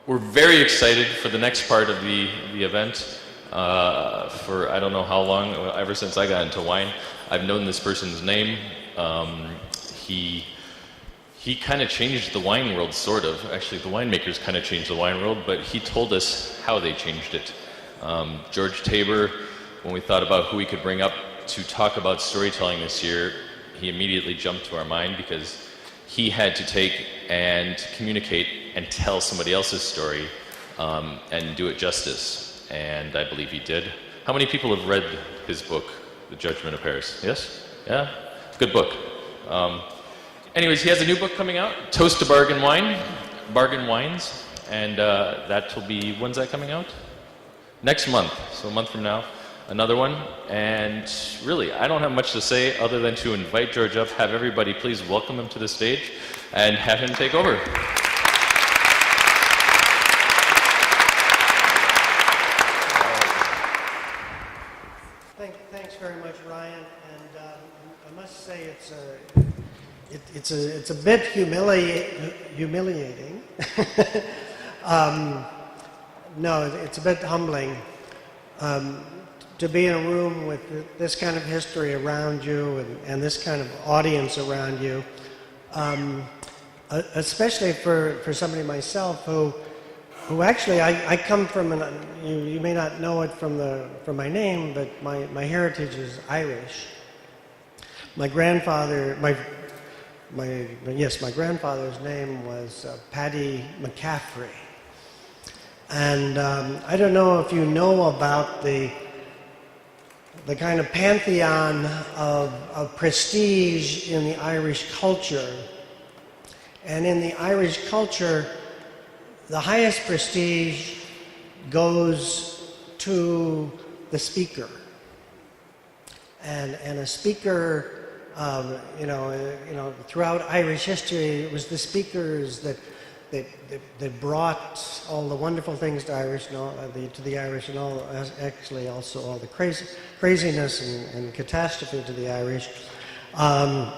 We're very excited for the next part of the event. For I don't know how long, ever since I got into wine, I've known this person's name. He kind of changed the wine world, sort of. Actually, the winemakers kind of changed the wine world, but he told us how they changed it. George Tabor, when we thought about who we could bring up to talk about storytelling this year, he immediately jumped to our mind because he had to take and communicate and tell somebody else's story and do it justice. And I believe he did. How many people have read his book, The Judgment of Paris? Yes? Yeah? Good book. Anyways, he has a new book coming out, Toast to Bargain Wines, and that will be, when's that coming out? Next month, so a month from now, another one. And really, I don't have much to say other than to invite George up, have everybody please welcome him to the stage, and have him take over. Thanks very much, Ryan. And I must say it's a bit humiliating. No, it's a bit humbling to be in a room with this kind of history around you and this kind of audience around you, especially for somebody myself who actually I come from you may not know it from my name, but my heritage is Irish. My grandfather, my grandfather's name was Paddy McCaffrey. And I don't know if you know about the kind of pantheon of prestige in the Irish culture. And in the Irish culture, the highest prestige goes to the speaker. And a speaker, throughout Irish history, it was the speakers that brought all the wonderful things to the Irish, and all actually also all the craziness and catastrophe to the Irish. And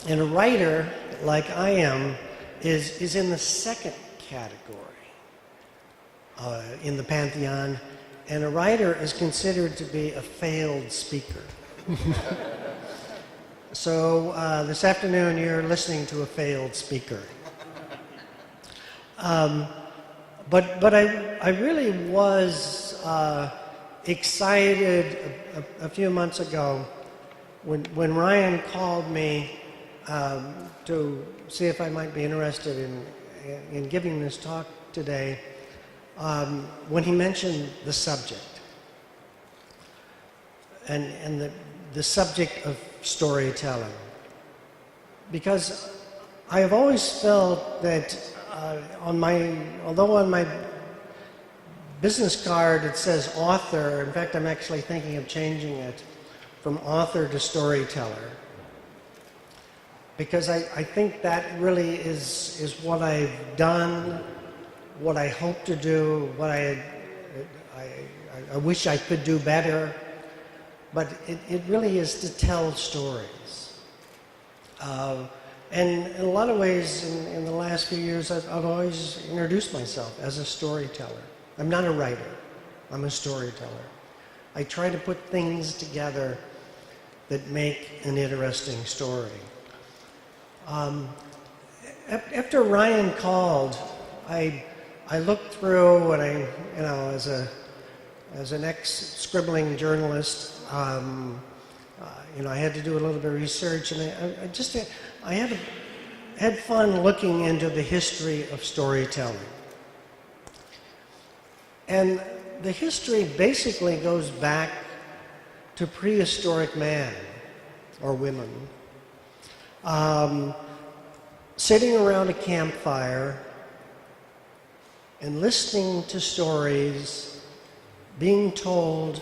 a writer like I am is in the second category in the pantheon, and a writer is considered to be a failed speaker. So this afternoon you're listening to a failed speaker. But I really was excited a few months ago when Ryan called me to see if I might be interested in giving this talk today, when he mentioned the subject and the subject of storytelling. Because I have always felt that although on my business card it says author, in fact I'm actually thinking of changing it from author to storyteller, because I think that really is what I've done, what I hope to do, what I wish I could do better, but it really is to tell stories. And in a lot of ways, in the last few years, I've always introduced myself as a storyteller. I'm not a writer. I'm a storyteller. I try to put things together that make an interesting story. After Ryan called, I looked through, and as an ex-scribbling journalist, I had to do a little bit of research, and I had fun looking into the history of storytelling. And the history basically goes back to prehistoric man or women sitting around a campfire and listening to stories being told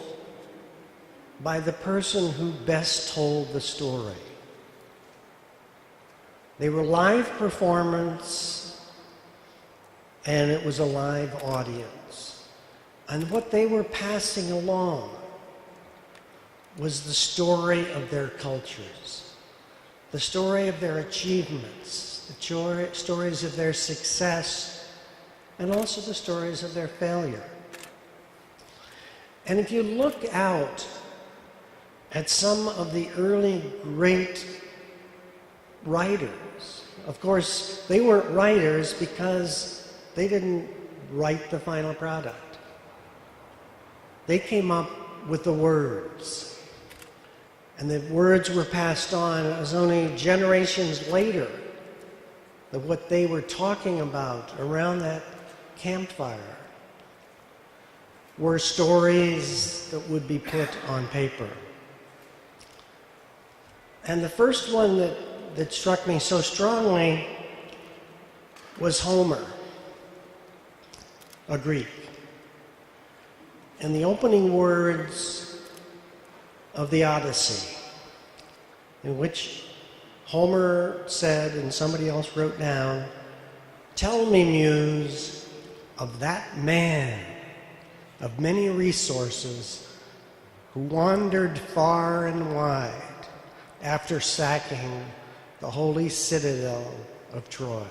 by the person who best told the story. They were live performance, and it was a live audience. And what they were passing along was the story of their cultures, the story of their achievements, the stories of their success, and also the stories of their failure. And if you look out at some of the early great writers, of course, they weren't writers because they didn't write the final product. They came up with the words. And the words were passed on. It was only generations later that what they were talking about around that campfire were stories that would be put on paper. And the first one that struck me so strongly was Homer, a Greek. And the opening words of the Odyssey, in which Homer said, and somebody else wrote down, "Tell me, Muse, of that man of many resources who wandered far and wide after sacking the holy citadel of Troy."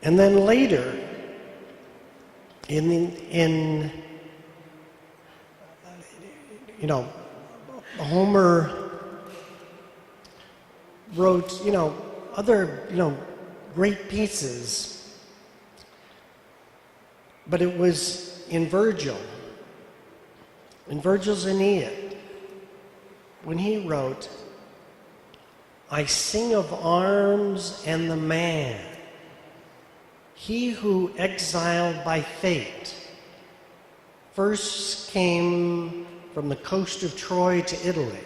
And then later, Homer wrote, other, great pieces, but it was in Virgil's Aeneid, when he wrote, "I sing of arms and the man, he who, exiled by fate, first came from the coast of Troy to Italy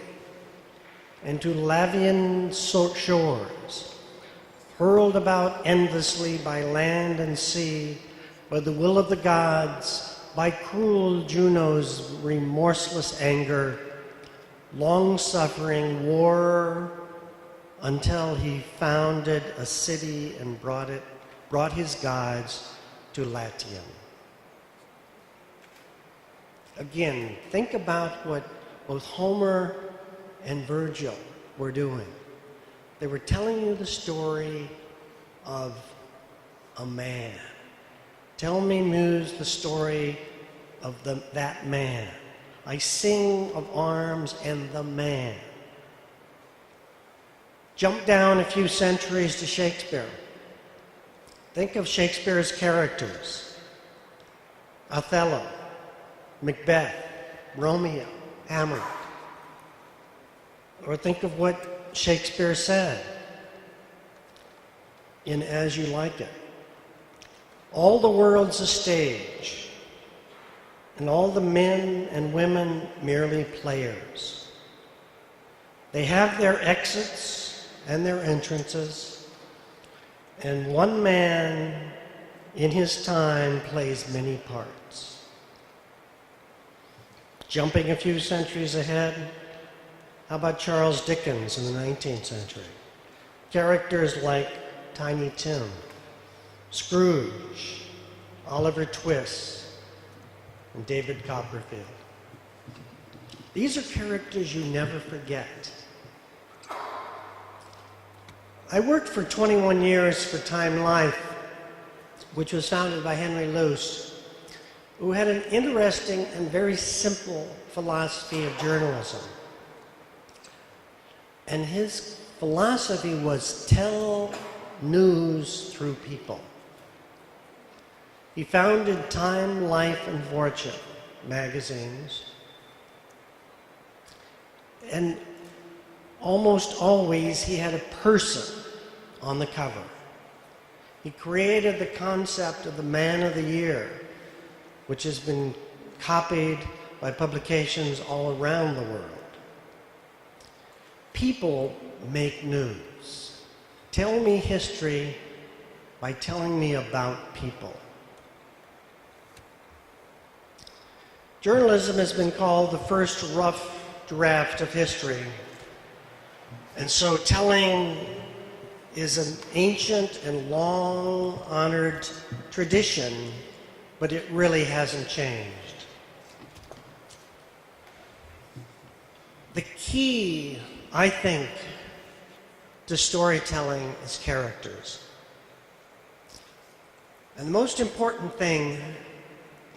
and to Lavian shores, hurled about endlessly by land and sea, by the will of the gods, by cruel Juno's remorseless anger, long-suffering war, until he founded a city and brought his gods to Latium." Again, think about what both Homer and Virgil were doing. They were telling you the story of a man. Tell me, Muse, the story of that man. I sing of arms and the man. Jump down a few centuries to Shakespeare. Think of Shakespeare's characters: Othello, Macbeth, Romeo, Hamlet. Or think of what Shakespeare said in As You Like It. "All the world's a stage, and all the men and women merely players. They have their exits and their entrances, and one man in his time plays many parts." Jumping a few centuries ahead, how about Charles Dickens in the 19th century? Characters like Tiny Tim, Scrooge, Oliver Twist, and David Copperfield. These are characters you never forget. I worked for 21 years for Time Life, which was founded by Henry Luce, who had an interesting and very simple philosophy of journalism. And his philosophy was tell news through people. He founded Time, Life, and Fortune magazines. And almost always he had a person on the cover. He created the concept of the Man of the Year, which has been copied by publications all around the world. People make news. Tell me history by telling me about people. Journalism has been called the first rough draft of history. And so telling is an ancient and long-honored tradition, but it really hasn't changed. The key, I think, to storytelling is characters. And the most important thing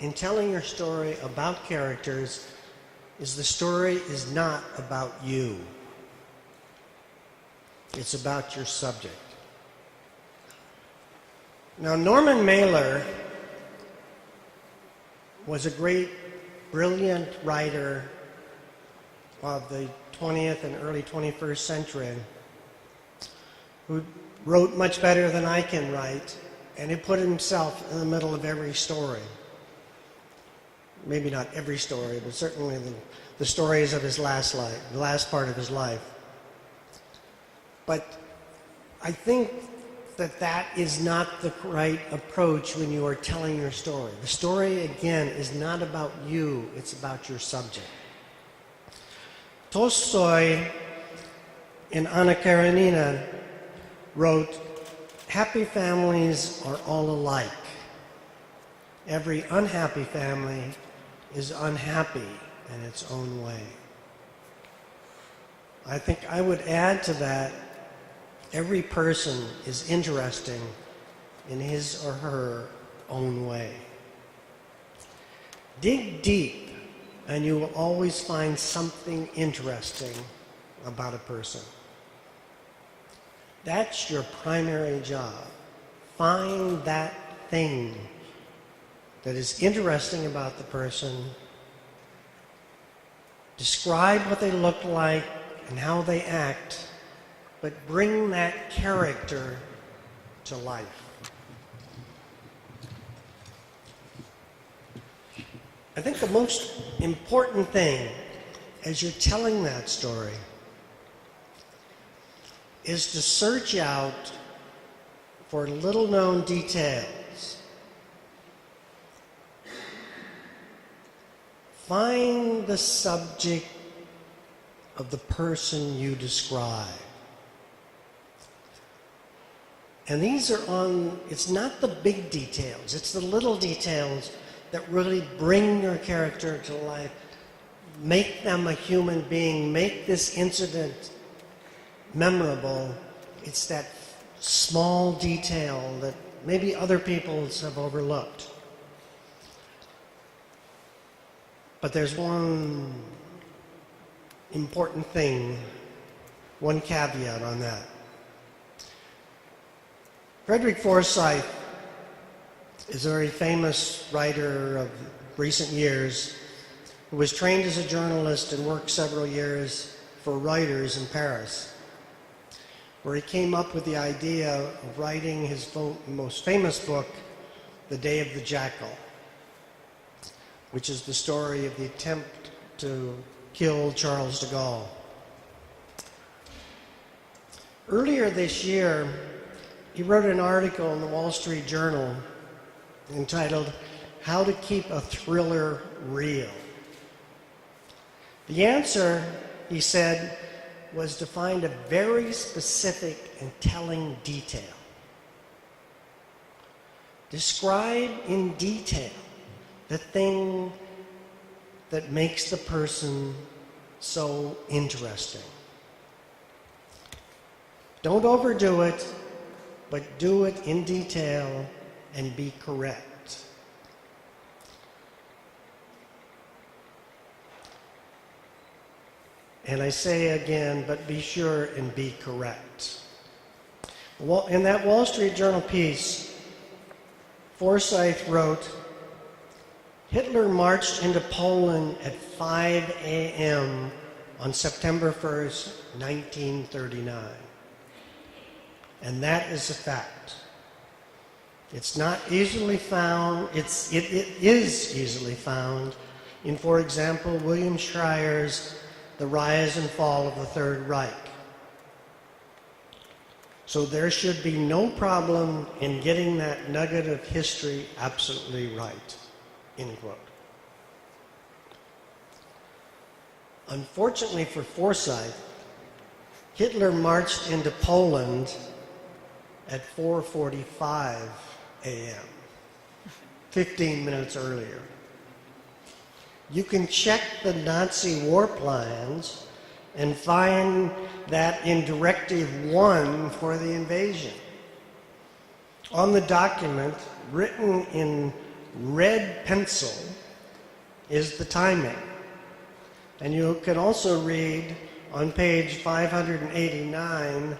in telling your story about characters is the story is not about you. It's about your subject. Now, Norman Mailer was a great, brilliant writer of the 20th and early 21st century who wrote much better than I can write, and he put himself in the middle of every story. Maybe not every story, but certainly the stories of his last life, the last part of his life. But I think that is not the right approach when you are telling your story. The story, again, is not about you, it's about your subject. Tolstoy in Anna Karenina wrote, "Happy families are all alike. Every unhappy family is unhappy in its own way." I think I would add to that, every person is interesting in his or her own way. Dig deep, and you will always find something interesting about a person. That's your primary job. Find that thing that is interesting about the person. Describe what they look like and how they act, but bring that character to life. I think the most important thing as you're telling that story is to search out for little-known details. Find the subject of the person you describe. And these are it's not the big details, it's the little details that really bring your character to life, make them a human being, make this incident memorable. It's that small detail that maybe other people have overlooked. But there's one important thing, one caveat on that. Frederick Forsyth is a very famous writer of recent years who was trained as a journalist and worked several years for Reuters in Paris, where he came up with the idea of writing his most famous book, The Day of the Jackal, which is the story of the attempt to kill Charles de Gaulle. Earlier this year, he wrote an article in the Wall Street Journal entitled, "How to Keep a Thriller Real." The answer, he said, was to find a very specific and telling detail. Describe in detail the thing that makes the person so interesting. Don't overdo it, but do it in detail and be correct. And I say again, but be sure and be correct. In that Wall Street Journal piece, Forsyth wrote, "Hitler marched into Poland at 5 a.m. on September 1st, 1939. And that is a fact. It's not easily found, it is easily found in, for example, William Schreier's The Rise and Fall of the Third Reich. So there should be no problem in getting that nugget of history absolutely right." End quote. Unfortunately for Forsyth, Hitler marched into Poland at 4:45 a.m., 15 minutes earlier. You can check the Nazi war plans and find that in Directive 1 for the invasion. On the document, written in red pencil, is the timing. And you can also read on page 589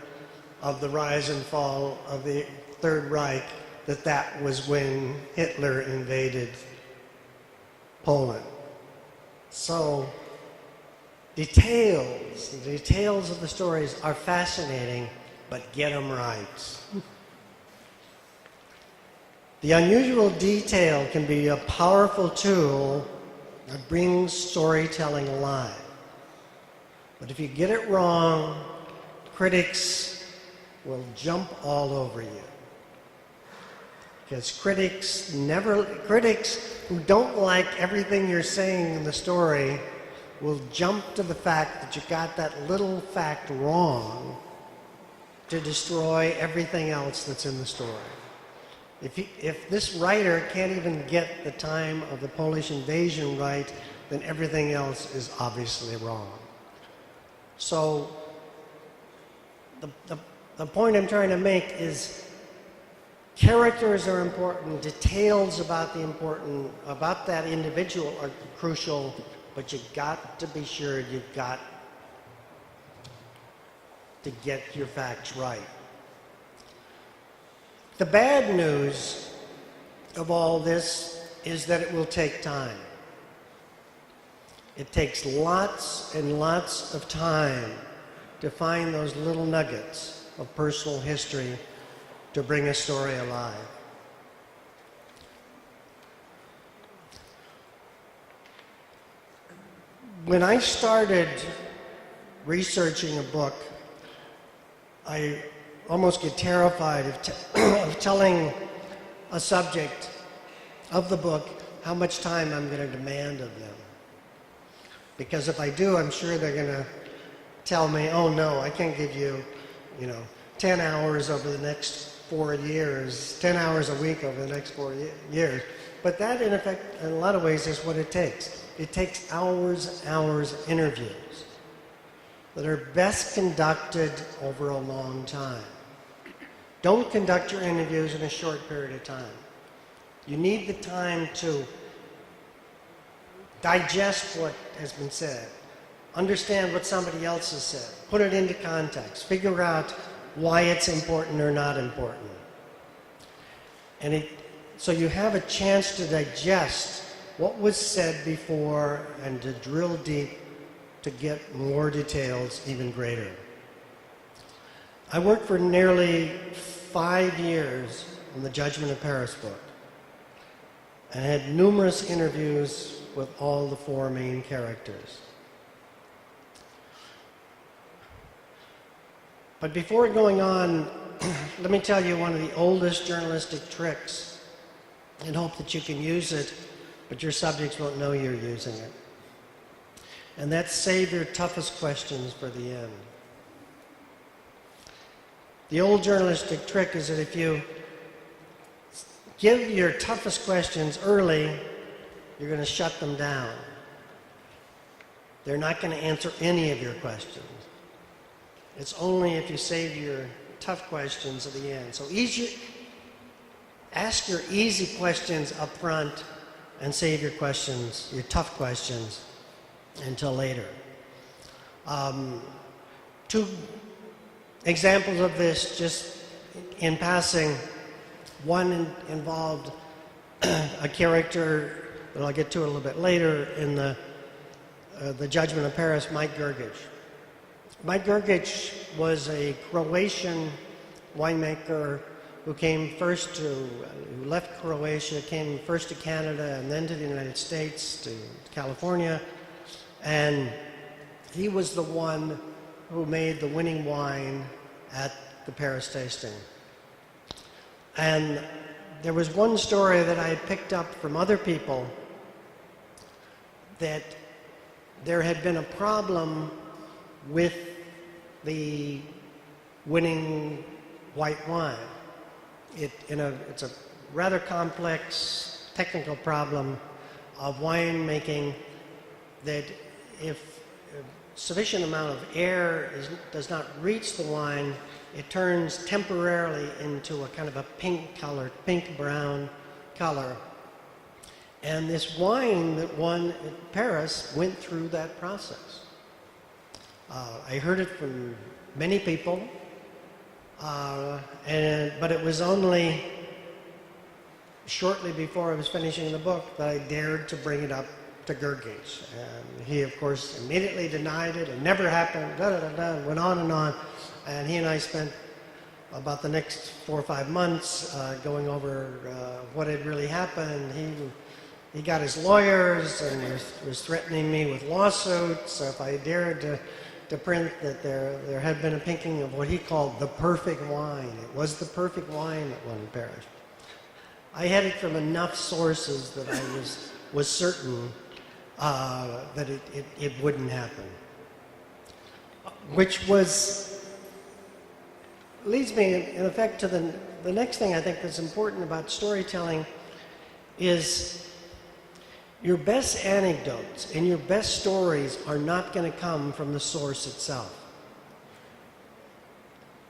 of The Rise and Fall of the Third Reich that that was when Hitler invaded Poland. So the details of the stories are fascinating, but get them right. The unusual detail can be a powerful tool that brings storytelling alive. But if you get it wrong, critics will jump all over you. Because critics who don't like everything you're saying in the story will jump to the fact that you got that little fact wrong to destroy everything else that's in the story. If this writer can't even get the time of the Polish invasion right, then everything else is obviously wrong. So the point I'm trying to make is characters are important, details about that individual are crucial, but you got to be sure you've got to get your facts right. The bad news of all this is that it will take time. It takes lots and lots of time to find those little nuggets of personal history to bring a story alive. When I started researching a book, I almost get terrified of telling a subject of the book how much time I'm going to demand of them. Because if I do, I'm sure they're going to tell me, oh no, I can't give you, 10 hours over the next 4 years, 10 hours a week over the next 4 years. But that, in effect, in a lot of ways, is what it takes. It takes hours of interviews that are best conducted over a long time. Don't conduct your interviews in a short period of time. You need the time to digest what has been said, understand what somebody else has said, put it into context, figure out why it's important or not important. So you have a chance to digest what was said before and to drill deep to get more details even greater. I worked for nearly 5 years on the Judgment of Paris book and had numerous interviews with all the 4 main characters. But before going on, let me tell you one of the oldest journalistic tricks and hope that you can use it, but your subjects won't know you're using it. And that's save your toughest questions for the end. The old journalistic trick is that if you give your toughest questions early, you're going to shut them down. They're not going to answer any of your questions. It's only if you save your tough questions at the end. So ask your easy questions up front and save your questions, your tough questions, until later. 2 examples of this, just in passing. One involved a character that I'll get to a little bit later in the Judgment of Paris, Mike Grgic. Mike Grgic was a Croatian winemaker who left Croatia, came first to Canada and then to the United States, to California, and he was the one who made the winning wine at the Paris tasting. And there was one story that I had picked up from other people that there had been a problem with the winning white wine. It's a rather complex technical problem of winemaking that if sufficient amount of air does not reach the wine, it turns temporarily into a kind of a pink-brown color. And this wine that won at Paris went through that process. I heard it from many people, but it was only shortly before I was finishing the book that I dared to bring it up to Gerges. And he, of course, immediately denied it. It never happened, went on and on. And he and I spent about the next 4 or 5 months going over what had really happened. He got his lawyers and was threatening me with lawsuits if I dared to print that there had been a pinking of what he called the perfect wine. It was the perfect wine that won Paris. I had it from enough sources that I was certain that it wouldn't happen. Which leads me, in effect, to the next thing I think that's important about storytelling is your best anecdotes and your best stories are not going to come from the source itself.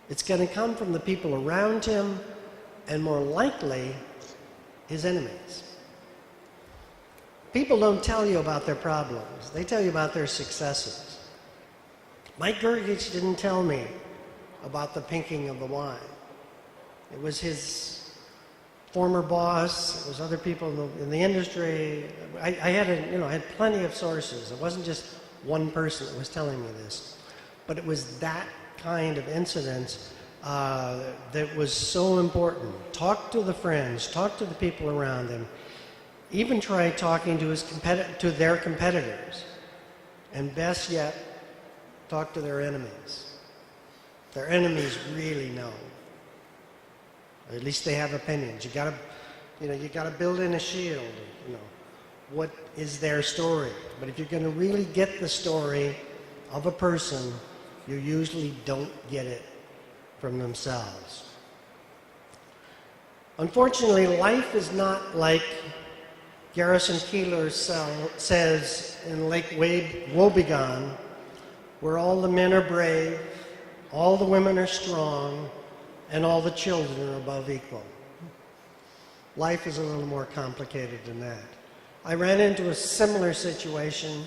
It's going to come from the people around him, and more likely, his enemies. People don't tell you about their problems. They tell you about their successes. Mike Gerges didn't tell me about the pinking of the wine. It was his former boss. It was other people in the industry. I had plenty of sources. It wasn't just one person that was telling me this, but it was that kind of incident that was so important. Talk to the friends. Talk to the people around him. Even try talking to their competitors, and best yet, talk to their enemies. Their enemies really know. Or at least they have opinions. You gotta build in a shield. What is their story? But if you're going to really get the story of a person, you usually don't get it from themselves. Unfortunately, life is not like Garrison Keillor says in Lake Wobegon, where all the men are brave, all the women are strong, and all the children are above equal. Life is a little more complicated than that. I ran into a similar situation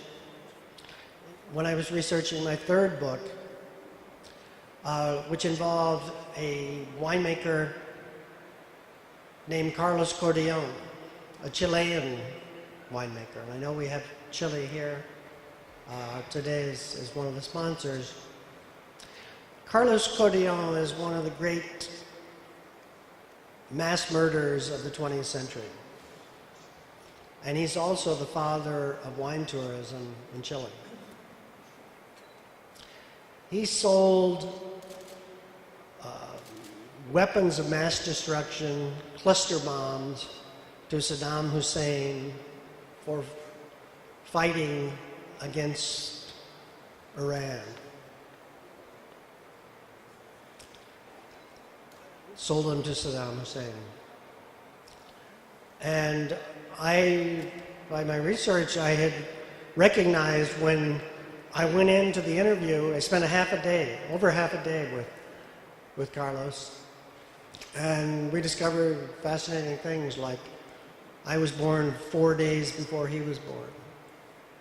when I was researching my third book, which involved a winemaker named Carlos Cordion, a Chilean winemaker. And I know we have Chile here today as one of the sponsors. Carlos Cordion is one of the great mass murderers of the 20th century. And he's also the father of wine tourism in Chile. He sold weapons of mass destruction, cluster bombs, to Saddam Hussein for fighting against Iran. Sold them to Saddam Hussein. And by my research, I had recognized when I went into the interview, I spent over half a day with Carlos. And we discovered fascinating things like I was born 4 days before he was born.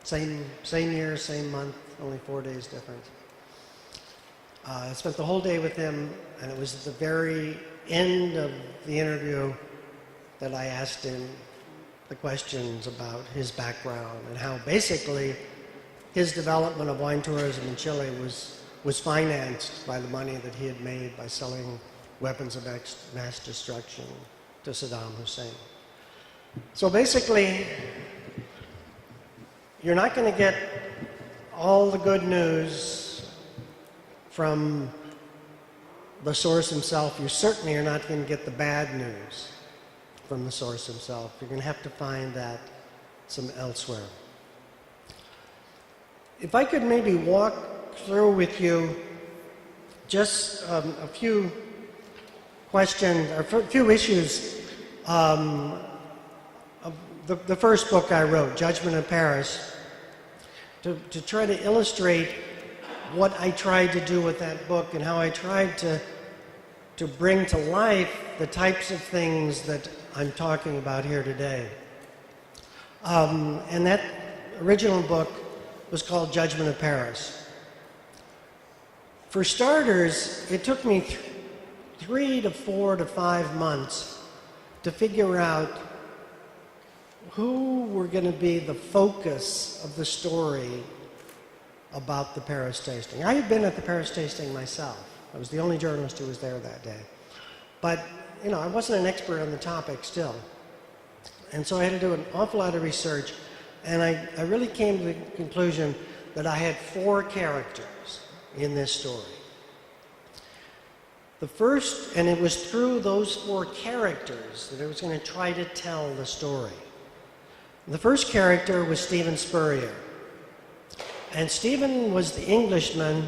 Same year, same month, only 4 days difference. I spent the whole day with him, and it was at the very end of the interview that I asked him the questions about his background and how basically his development of wine tourism in Chile was financed by the money that he had made by selling weapons of mass destruction to Saddam Hussein. So basically, you're not going to get all the good news from the source himself. You certainly are not going to get the bad news from the source himself. You're going to have to find that elsewhere. If I could maybe walk through with you just a few questions, or a few issues. The first book I wrote, Judgment of Paris, to try to illustrate what I tried to do with that book and how I tried to bring to life the types of things that I'm talking about here today. And that original book was called Judgment of Paris. For starters, it took me 3 to 4 to 5 months to figure out who were going to be the focus of the story about the Paris tasting. I had been at the Paris tasting myself. I was the only journalist who was there that day. But, you know, I wasn't an expert on the topic still. And so I had to do an awful lot of research, and I really came to the conclusion that I had 4 characters in this story. The first, and it was through those 4 characters that I was going to try to tell the story. The first character was Stephen Spurrier. And Stephen was the Englishman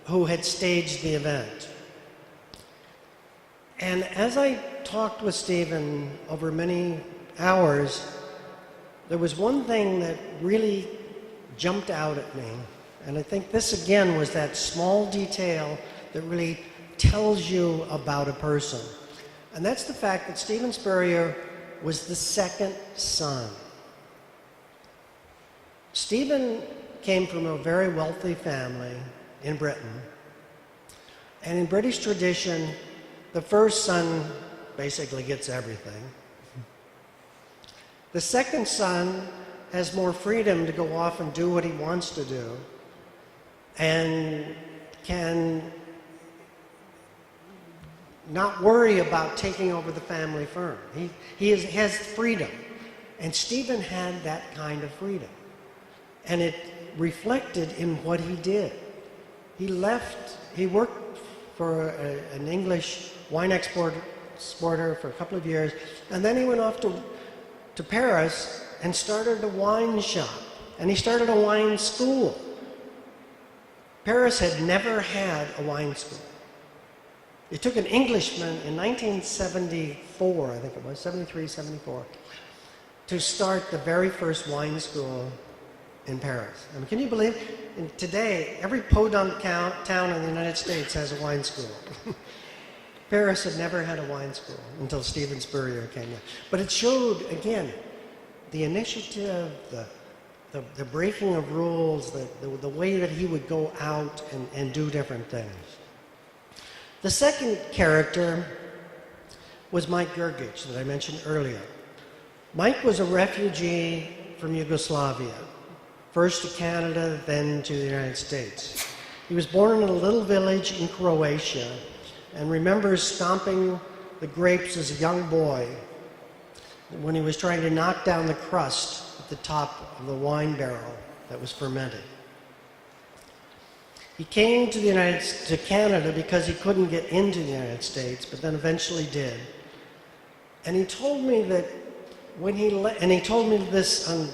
who had staged the event. And as I talked with Stephen over many hours, there was one thing that really jumped out at me. And I think this again was that small detail that really tells you about a person. And that's the fact that Stephen Spurrier was the second son. Stephen came from a very wealthy family in Britain. And in British tradition, the first son basically gets everything. The second son has more freedom to go off and do what he wants to do and can not worry about taking over the family firm. He has freedom. And Stephen had that kind of freedom. And it reflected in what he did. He worked for an English wine exporter for a couple of years, and then he went off to Paris and started a wine shop. And he started a wine school. Paris had never had a wine school. It took an Englishman in 1974, I think it was, 73, 74, to start the very first wine school in Paris. I mean, can you believe today every podunk town in the United States has a wine school? Paris had never had a wine school until Stephen Spurrier came in. But it showed, again, the initiative, the breaking of rules, the way that he would go out and do different things. The second character was Mike Gergich that I mentioned earlier. Mike was a refugee from Yugoslavia, first to Canada, then to the United States. He was born in a little village in Croatia and remembers stomping the grapes as a young boy when he was trying to knock down the crust at the top of the wine barrel that was fermenting. He came to Canada because he couldn't get into the United States, but then eventually did. And he told me that when and he told me this on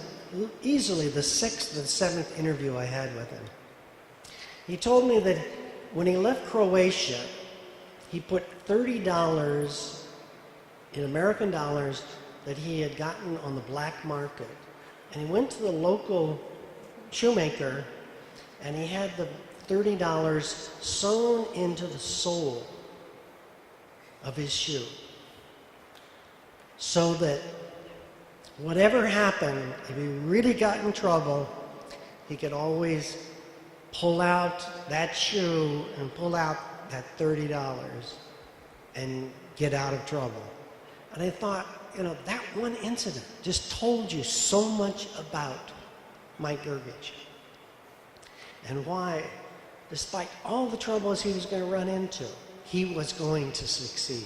easily the 6th and 7th interview I had with him. He told me that when he left Croatia, he put $30 in American dollars that he had gotten on the black market. And he went to the local shoemaker and he had the $30 sewn into the sole of his shoe so that whatever happened, if he really got in trouble, he could always pull out that shoe and pull out that $30 and get out of trouble. And I thought, you know, that one incident just told you so much about Mike Gergich and why, despite all the troubles he was going to run into, he was going to succeed.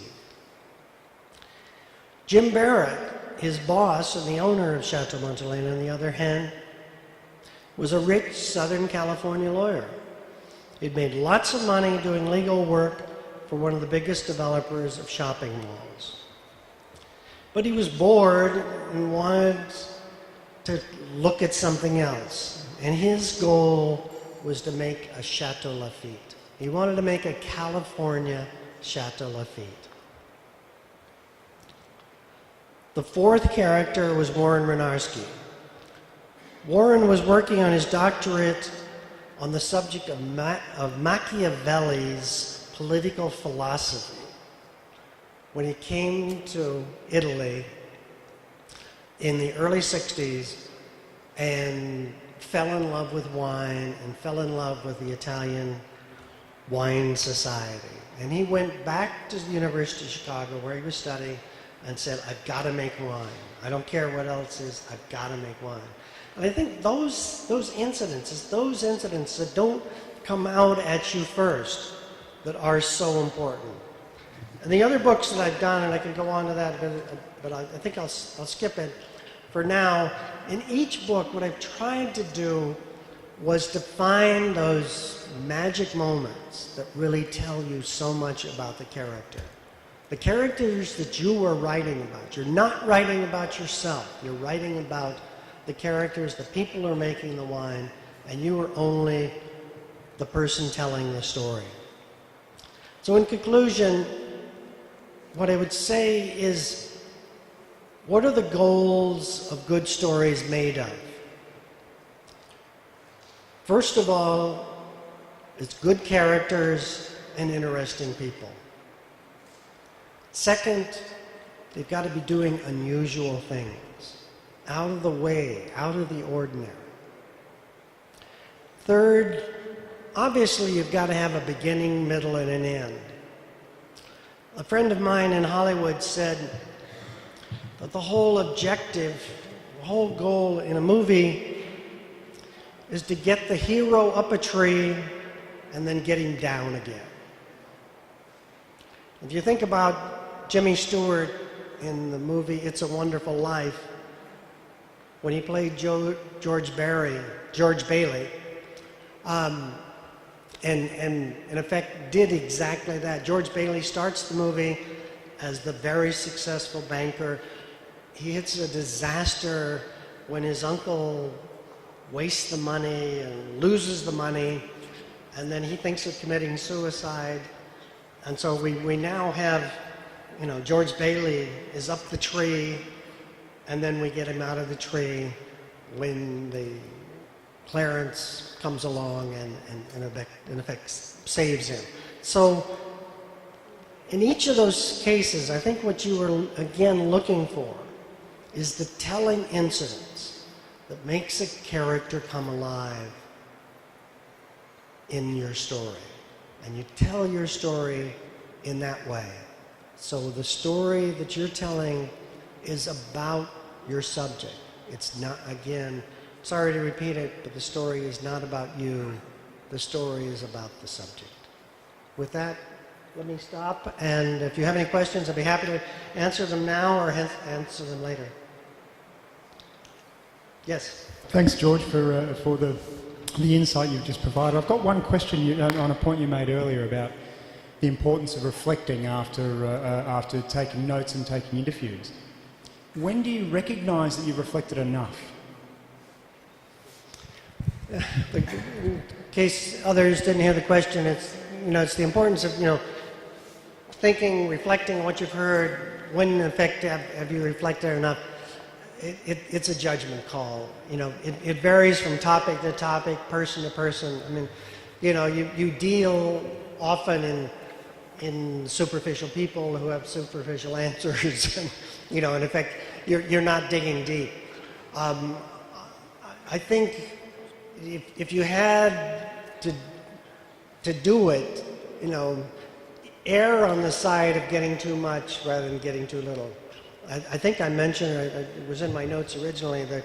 Jim Barrett, his boss and the owner of Chateau Montelena, on the other hand, was a rich Southern California lawyer. He'd made lots of money doing legal work for one of the biggest developers of shopping malls. But he was bored and wanted to look at something else. And his goal was to make a Chateau Lafite. He wanted to make a California Chateau Lafite. The fourth character was Warren Renarski. Warren was working on his doctorate on the subject of Machiavelli's political philosophy when he came to Italy in the early 60s and fell in love with wine and fell in love with the Italian wine society. And he went back to the University of Chicago where he was studying and said, I've got to make wine. I don't care what else is, I've got to make wine. And I think those incidents that don't come out at you first that are so important. And the other books that I've done, and I can go on to that, but I think I'll skip it for now. In each book, what I've tried to do was to find those magic moments that really tell you so much about the character. The characters that you are writing about. You're not writing about yourself. You're writing about the characters, the people who are making the wine, and you are only the person telling the story. So in conclusion, what I would say is, what are the goals of good stories made of? First of all, it's good characters and interesting people. Second, they've got to be doing unusual things, out of the way, out of the ordinary. Third, obviously you've got to have a beginning, middle, and an end. A friend of mine in Hollywood said that the whole objective, the whole goal in a movie is to get the hero up a tree and then get him down again. If you think about Jimmy Stewart in the movie It's a Wonderful Life, when he played George Bailey, and in effect did exactly that. George Bailey starts the movie as the very successful banker. He hits a disaster when his uncle wastes the money and loses the money, and then he thinks of committing suicide. And so we now have, George Bailey is up the tree, and then we get him out of the tree when the Clarence comes along and in effect saves him. So in each of those cases, I think what you are again looking for is the telling incidents that makes a character come alive in your story. And you tell your story in that way. So the story that you're telling is about your subject. It's not, again, sorry to repeat it, but the story is not about you. The story is about the subject. With that, let me stop. And if you have any questions, I'd be happy to answer them now or answer them later. Yes? Thanks, George, for the insight you've just provided. I've got one question on a point you made earlier about the importance of reflecting after taking notes and taking interviews. When do you recognise that you've reflected enough? In case others didn't hear the question, it's the importance of thinking, reflecting on what you've heard. When in effect have you reflected enough? It's a judgment call. It varies from topic to topic, person to person. I mean, you deal often in superficial people who have superficial answers. And, in effect, you're not digging deep. I think if you had to do it, err on the side of getting too much rather than getting too little. I think I mentioned, it was in my notes originally, that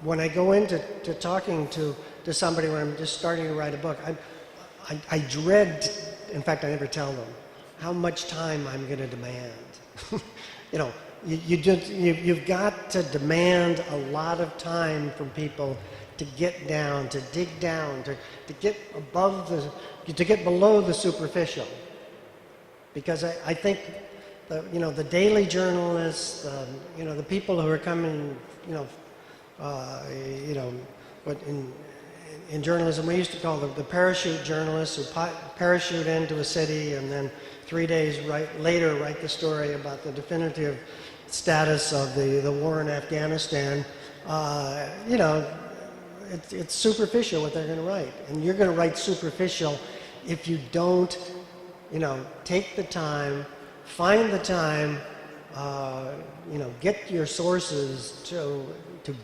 when I go into talking to somebody when I'm just starting to write a book, I dread, in fact I never tell them, how much time I'm going to demand. You've got to demand a lot of time from people to get down, to dig down, to get below the superficial. Because I think the daily journalists, the people who are coming, what in journalism we used to call the parachute journalists who parachute into a city and then 3 days later write the story about the definitive status of the war in Afghanistan. you know, it's superficial what they're going to write. And you're going to write superficial if you don't, you know, take the time, find the time, you know, get your sources to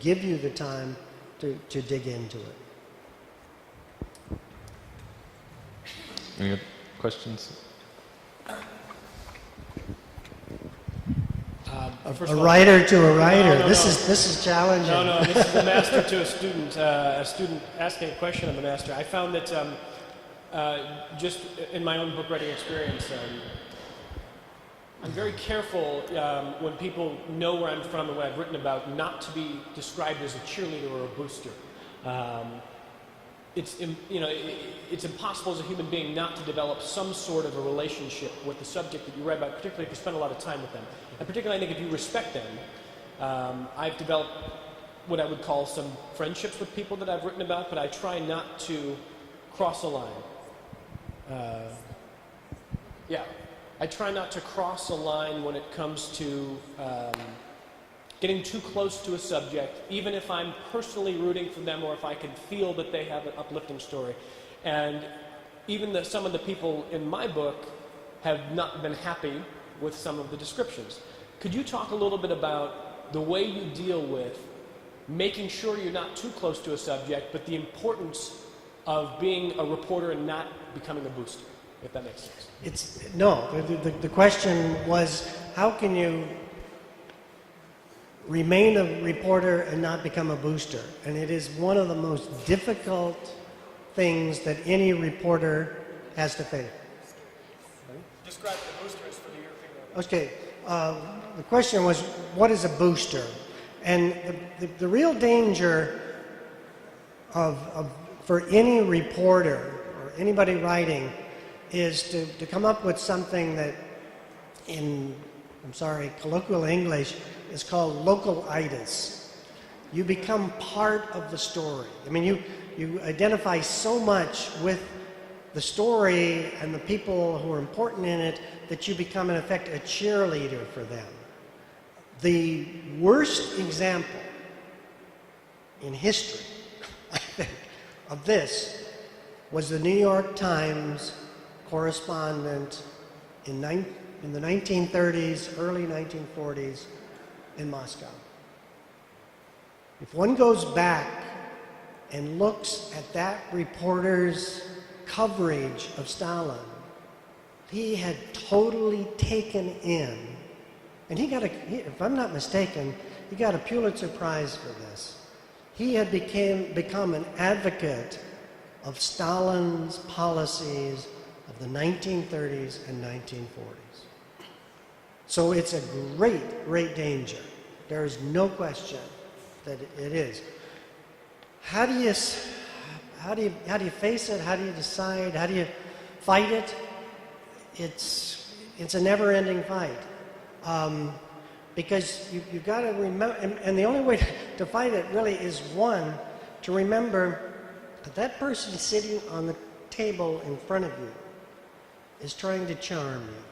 give you the time to dig into it. Any other questions? A writer to a writer. This is challenging. No, this is a master to a student asking a question of a master. I found that just in my own book writing experience, I'm very careful when people know where I'm from and what I've written about not to be described as a cheerleader or a booster. It's impossible as a human being not to develop some sort of a relationship with the subject that you write about, particularly if you spend a lot of time with them. And particularly, I think, if you respect them. I've developed what I would call some friendships with people that I've written about, but I try not to cross a line. I try not to cross a line when it comes to getting too close to a subject, even if I'm personally rooting for them or if I can feel that they have an uplifting story. And even some of the people in my book have not been happy with some of the descriptions. Could you talk a little bit about the way you deal with making sure you're not too close to a subject, but the importance of being a reporter and not becoming a booster, if that makes sense? The question was, how can you remain a reporter and not become a booster? And it is one of the most difficult things that any reporter has to face. Describe the boosters for the European audience. Okay, the question was, what is a booster? And the real danger for any reporter or anybody writing is to come up with something that colloquial English is called localitis. You become part of the story. I mean, you identify so much with the story and the people who are important in it that you become, in effect, a cheerleader for them. The worst example in history, I think, of this was the New York Times correspondent in the 1930s, early 1940s in Moscow. If one goes back and looks at that reporter's coverage of Stalin, he had totally taken in, and if I'm not mistaken, he got a Pulitzer Prize for this. He had become an advocate of Stalin's policies of the 1930s and 1940s. So it's a great, great danger. There is no question that it is. How do you face it? How do you decide? How do you fight it? It's a never-ending fight. Because you've got to remember, and the only way to fight it really is, one, to remember that person sitting on the table in front of you is trying to charm you.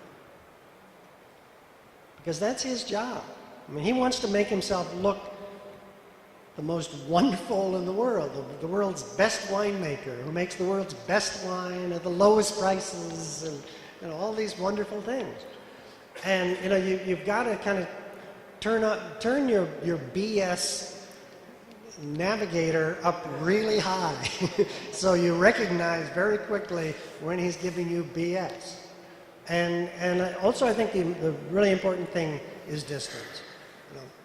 Because that's his job. I mean, he wants to make himself look the most wonderful in the world, the world's best winemaker, who makes the world's best wine at the lowest prices, and all these wonderful things. And you've got to kind of turn your BS navigator up really high so you recognize very quickly when he's giving you BS. And also I think the really important thing is distance.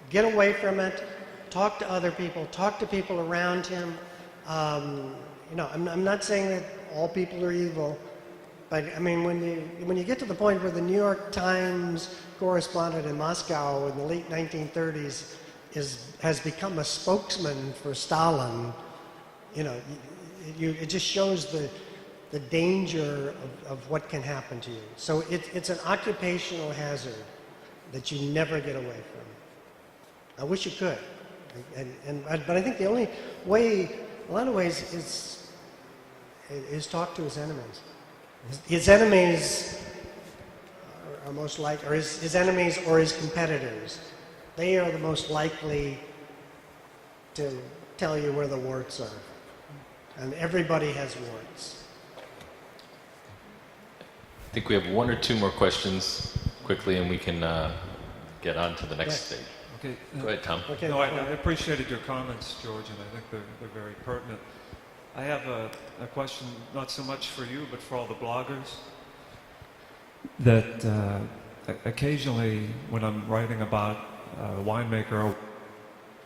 Get away from it, talk to other people, talk to people around him. I'm not saying that all people are evil, but I mean, when you get to the point where the New York Times correspondent in Moscow in the late 1930s has become a spokesman for Stalin, it just shows the danger of what can happen to you. So it's an occupational hazard that you never get away from. I wish you could, but I think the only way, a lot of ways, is talk to his enemies. His enemies are most likely, or his enemies or his competitors. They are the most likely to tell you where the warts are. And everybody has warts. I think we have one or two more questions quickly, and we can get on to the next Yes. stage. Okay. Go ahead, Tom. Okay. No, I appreciated your comments, George, and I think they're very pertinent. I have a question, not so much for you, but for all the bloggers. That occasionally, when I'm writing about a winemaker,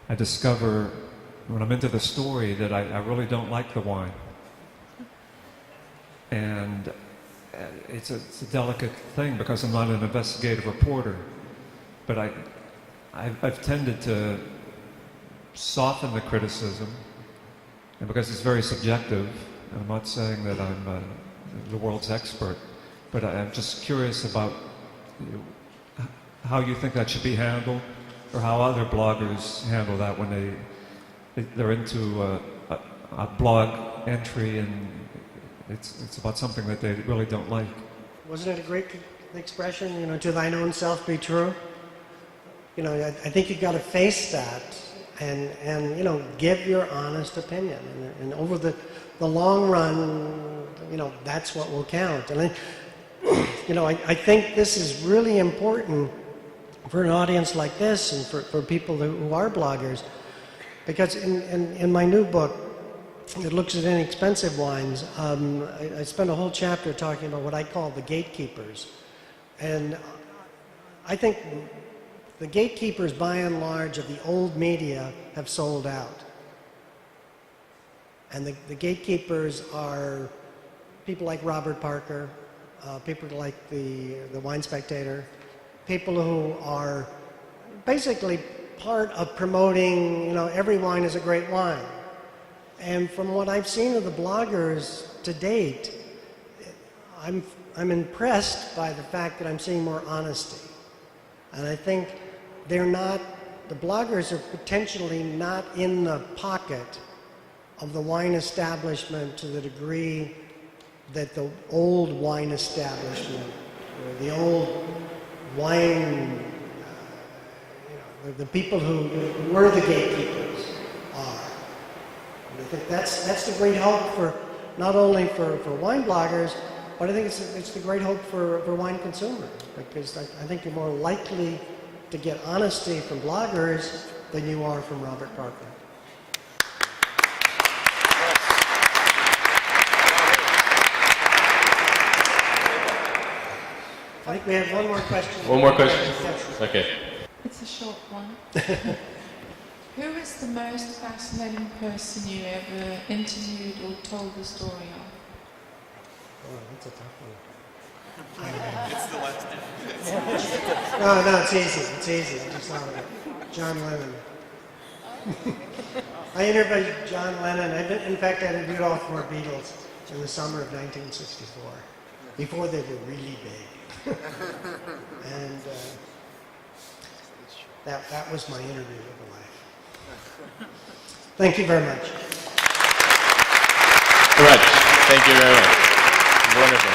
I discover, when I'm into the story, that I really don't like the wine. And it's a delicate thing because I'm not an investigative reporter. But I've tended to soften the criticism, and because it's very subjective, and I'm not saying that I'm the world's expert, but I'm just curious about how you think that should be handled, or how other bloggers handle that when they're into a blog entry and it's about something that they really don't like. Wasn't it a great expression, you know, to thine own self be true? You know, I think you've got to face that and you know, give your honest opinion. And over the long run, you know, that's what will count. And you know, I think this is really important for an audience like this and for people who are bloggers, because in my new book, it looks at inexpensive wines. I spent a whole chapter talking about what I call the gatekeepers. And I think the gatekeepers, by and large, of the old media have sold out. And the gatekeepers are people like Robert Parker, people like the Wine Spectator, people who are basically part of promoting, you know, every wine is a great wine. And from what I've seen of the bloggers to date, I'm impressed by the fact that I'm seeing more honesty. And I think the bloggers are potentially not in the pocket of the wine establishment to the degree that the old wine establishment, or the old wine, you know, the people who were the gatekeepers are. And I think that's the great hope for, not only for wine bloggers, but I think it's the great hope for wine consumers, because I think you're more likely to get honesty from bloggers than you are from Robert Parker. I think we have one more question. One more question? Okay. It's a short one. Who is the most fascinating person you ever interviewed or told the story of? Oh, that's a tough one. No, it's easy. It's easy. I just thought of it. John Lennon. I interviewed John Lennon. In fact, I interviewed all four Beatles in the summer of 1964, before they were really big. And that was my interview of the life. Thank you very much. Correct. Thank you very much. Wonderful.